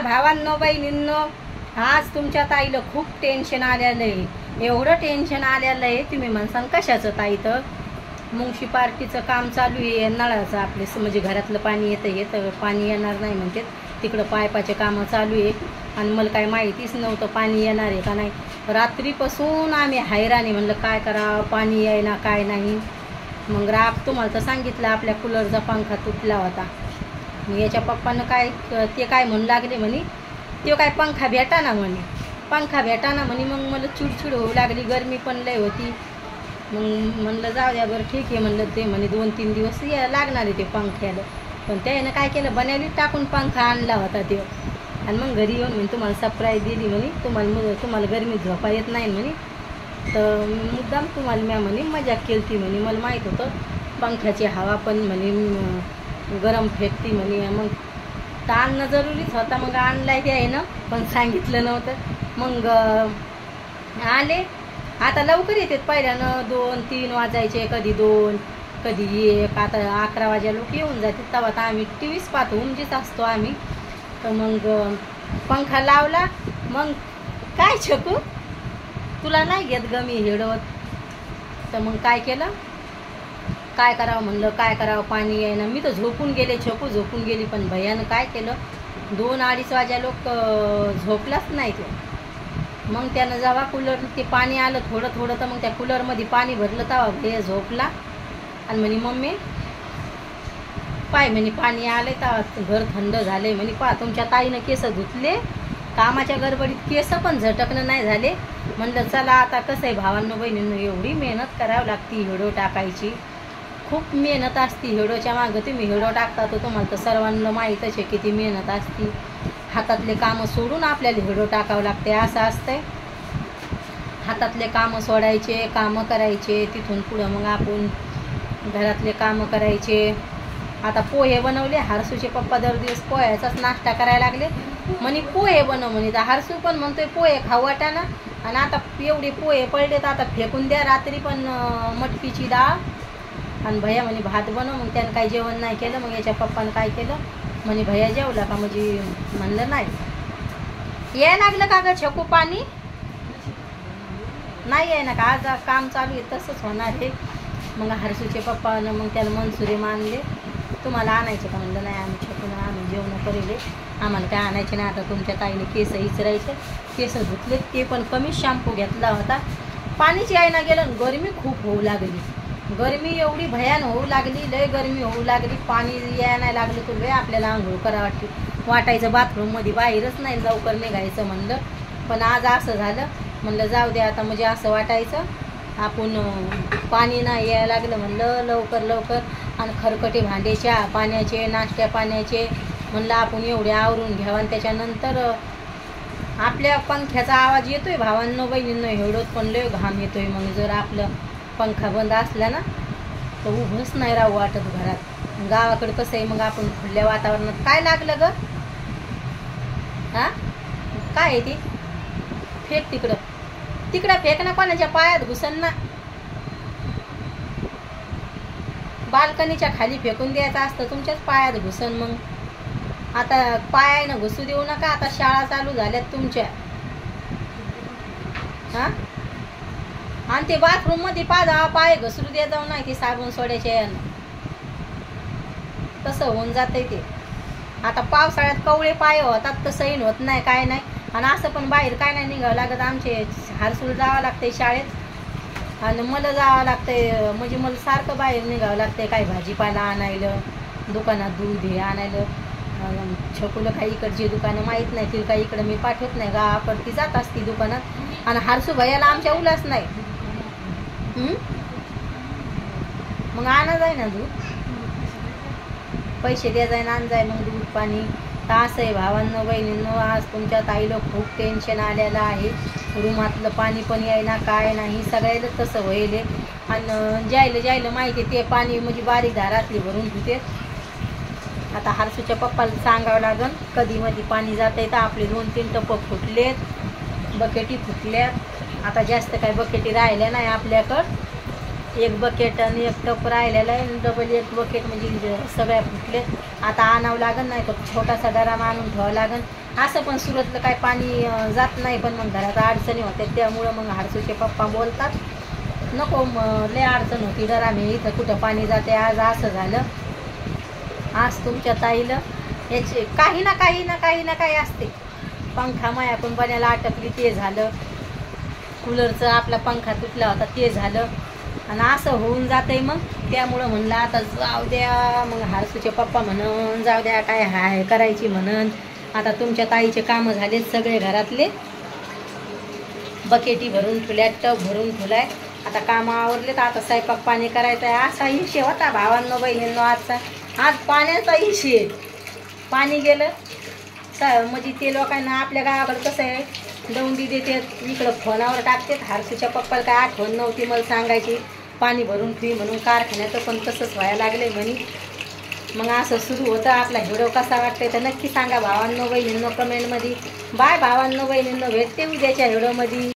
भावांनो बहिणींनो, आज तुमच्या ताईला खूप टेन्शन आलेलं आहे. एवढं टेन्शन आलेलं आहे, तुम्ही म्हणसान कशाचं ताई? तर म्युनिसिपालिटीचं काम चालू आहे नळाचं. आपले म्हणजे घरातलं पाणी येतं पाणी येणार नाही म्हणते. तिकडं पायपाचे कामं चालू आहे आणि मला काय माहितीच नव्हतं पाणी येणार आहे का नाही. रात्रीपासून आम्ही हैराणी, म्हणलं काय करावं, पाणी येईना काय नाही. मग तुम्हाला तर सांगितलं आपल्या कूलरचा पंखा तुटला होता. मग याच्या पप्पानं ते काय म्हणू लागले म्हणे, ते काय पंखा भेटाना म्हणे. मग मला चिडचिड होऊ लागली, गरमी पण लय होती. मग म्हणलं जाऊ द्या बरं ठीक आहे म्हणलं. ते म्हणे 2-3 दिवस लागणार आहे ते पंख्याला. पण त्यानं काय केलं, बनायला टाकून पंखा आणला होता ते. आणि मग घरी येऊन म्हणे तुम्हाला सरप्राईज दिली म्हणे, तुम्हाला गरमीत झोपा येत नाही म्हणे. तर मुद्दाम तुम्हाला म्या म्हणे मजाक केली ती म्हणे. मला माहीत होतं पंख्याची हवा पण म्हणे गरम फेकती म्हणे. मग तर आणणं जरुरीच होता. मग आणलाय ते आहे ना, पण सांगितलं नव्हतं. मग आले. आता लवकर येतात, पहिल्यानं 2-3 वाजायचे, कधी 2 कधी 1. आता 11 वाजे लोक येऊन जातात. तेव्हा तर आम्ही टीव्हीच पाहतो, उंजीच असतो आम्ही. तर मग पंखा लावला. मग काय छकू तुला नाही घेत गमी हेडवत. तर मग काय केलं, काय करावं म्हणलं, काय करावं पाणी आहे ना. मी तर झोपून गेले, छकू झोपून गेली. पण भैयानं काय केलं, 2-2:30 वाजे लोक झोपलाच नाही तो. मग त्यानं जेव्हा कूलर ते पाणी आलं थोडं तर मग त्या कूलरमध्ये पाणी भरलं. तेव्हा भैया झोपला आणि म्हणे मम्मी पाय म्हणे पाणी आले तर घर थंड झाले म्हणे. पहा तुमच्या ताईनं केस धुतले, कामाच्या गडबडीत केस पण झटकणं नाही झाले. म्हणलं चला आता कसं आहे भावांनो बहिणींनो, एवढी मेहनत करावी लागती व्हिडिओ टाकायची. खूप मेहनत असती व्हिडिओच्या मागं. तुम्ही व्हिडिओ टाकता तर तुम्हाला तर सर्वांना माहीतच आहे किती मेहनत असती. हातातले कामं सोडून आपल्याला व्हिडिओ टाकावं लागते. असं असतंय, हातातले कामं सोडायचे, कामं करायचे. तिथून पुढं मग आपण घरातले कामं करायचे. आता पोहे बनवले. हरसूचे पप्पा दर दिवस पोह्याचाच नाश्ता करायला लागले. म्हणे पोहे बनव म्हणे. तर हरसू पण म्हणतोय पोहे खाऊ वाटाना. आणि आता एवढे पोहे पडले तर आता फेकून द्या. रात्री पण मटकीची डाळ आणि भैया म्हणे भात बनव. मग त्यानं काही जेवण नाही केलं. मग याच्या पप्पानं काय केलं, म्हणे भैया जेवला का? म्हणजे म्हणलं नाही. यायला लागलं का गं छकू पाणी? नाही आहे ना का? आज काम चालू आहे, तसंच होणार आहे. मग हरसूचे पप्पानं मग त्याला मनसुरे मानले. तुम्हाला आणायचे का? म्हणलं नाही आम्ही छकून आम्ही जेवण करेले, आम्हाला काय आणायचे नाही. आता तुमच्या ताईने केस इचरायचे, केस धुतले. ते पण कमीच शॅम्पू घेतला होता. पाणीच यायला गेलं. गरमी खूप होऊ लागली. गरमी एवढी भयान होऊ लागली, लय गरमी होऊ लागली. पाणी यायला नाही लागलं तर लय आपल्याला आंघोळ करा वाटायचं. बाथरूममध्ये बाहेरच नाही लवकर निघायचं म्हणलं. पण आज असं झालं, म्हणलं जाऊ दे आता. म्हणजे असं वाटायचं आपण पाणी नाही यायला लागलं म्हणलं लवकर. आणि खरकटे भांडे चहा पाण्याचे, नाश्त्या पाण्याचे म्हणलं आपण एवढे आवरून घ्यावं. आणि त्याच्यानंतर आपल्या पंख्याचा आवाज येतोय भावांनो बहिणींनो एवढंच, पण लय घाम येतोय. मग जर आपलं पंखा बंद असला ना तर उभंच नाही राहू वाटत घरात. गावाकडे कसं आहे, मग आपण खुल्या वातावरणात. काय लागलं ग? हा काय आहे ती? फेक तिकडं फेक ना, कोणाच्या पायात घुसन ना. बाल्कनीच्या खाली फेकून द्यायचं असतं, तुमच्याच पायात घुसन. मग आता पायानं घुसू देऊ नका. आता शाळा चालू झाल्यात तुमच्या. हा आणि ते बाथरूम मध्ये पाय घसरू दे जाऊ नाही, ते साबण सोड्याच्या यानं तसं होऊन जातंय ते. आता पावसाळ्यात कवळे पाय होतात तर सैन होत नाही, काय नाही. आणि असं पण बाहेर काय नाही निघावं लागत. आमचे हरसूल जावं लागतंय शाळेत आणि मला जावं लागतंय. म्हणजे मला सारखं बाहेर निघावं लागतंय. काय भाजीपाला आणायला, दुकानात दूध हे आणायला. छकुलं काही इकडची दुकानं माहीत नाही, तिला काही इकडं मी पाठवत नाही. गावाकडती जात असती दुकानात. आणि हरसू भैयाला आमच्या उलाच नाही. मग आणा जाय ना दूध, पैसे द्या जाय ना, आण जाय मग दूध पाणी. तर असं आहे भावांनो बहिणींनो, आज तुमच्या ताईला खूप टेन्शन आलेलं आहे. रूमातलं पाणी पण यायना, काय नाही. सगळ्याला तसं व्हायले. आणि ज्यायला माहिती ते पाणी म्हणजे बारीक धारातली भरून ठेवते. आता हरसूच्या पप्पाला सांगावं लागन कधी मध्ये पाणी जात आहे. तर आपले 2-3 टप फुटलेत, बकेटी फुटल्यात. आता जास्त काय बकेटी राहिल्या नाही आपल्याकडं. 1 बकेट आणि 1 टप राहिलेला आहे. डबल 1 बकेट म्हणजे सगळ्या फुटले. आता आणावं लागन, नाही तर छोटासा डरामा आणून ठेवावं लागन. असं पण सुरतलं काय पाणी जात नाही, पण मग घरात अडचणी होत्या, त्यामुळं मग हाडसूचे पप्पा बोलतात नको लय अडचण होती डरा मी इथं कुठं पाणी जाते. आज असं झालं, आज तुमच्या ताईला याचे काही ना काही असते. पंखा मायाकडून बनायला अटकली ते झालं, कूलरचं आपला पंखा तुटला होता ते झालं, आणि असं होऊन जातंय. मग त्यामुळं म्हणलं आता जाऊ द्या. मग हारसूचे पप्पा म्हणून जाऊ द्या काय हाय करायची म्हणून. आता तुमच्या ताईचे कामं झालेत सगळे, घरातले बकेटी भरून ठेवल्या, टब भरून ठेवलाय. आता कामं आवरले तर आता स्वयंपाक पाणी करायचं आहे. असा हिशे होता भावांनो बहिणींनो आजचा. आज पाण्याचा हिशे, पाणी गेलं म्हणजे ते लोकांना आपल्या गावाकडं कसं आहे, दौंडी देतात इकडं फोनावर टाकतात. हारसूच्या पप्पाला काय आठवण नव्हती मला सांगायची पाणी भरून ठेवी म्हणून. कारखान्याचं पण तसंच व्हायला लागले म्हणे. मग असं सुरू होतं. आपला व्हिडिओ कसा वाटतंय तर नक्की सांगा भावांनो बहिणींनो कमेंटमध्ये. बाय भावांनो बहिणींनो, भेटते उद्याच्या व्हिडिओमध्ये.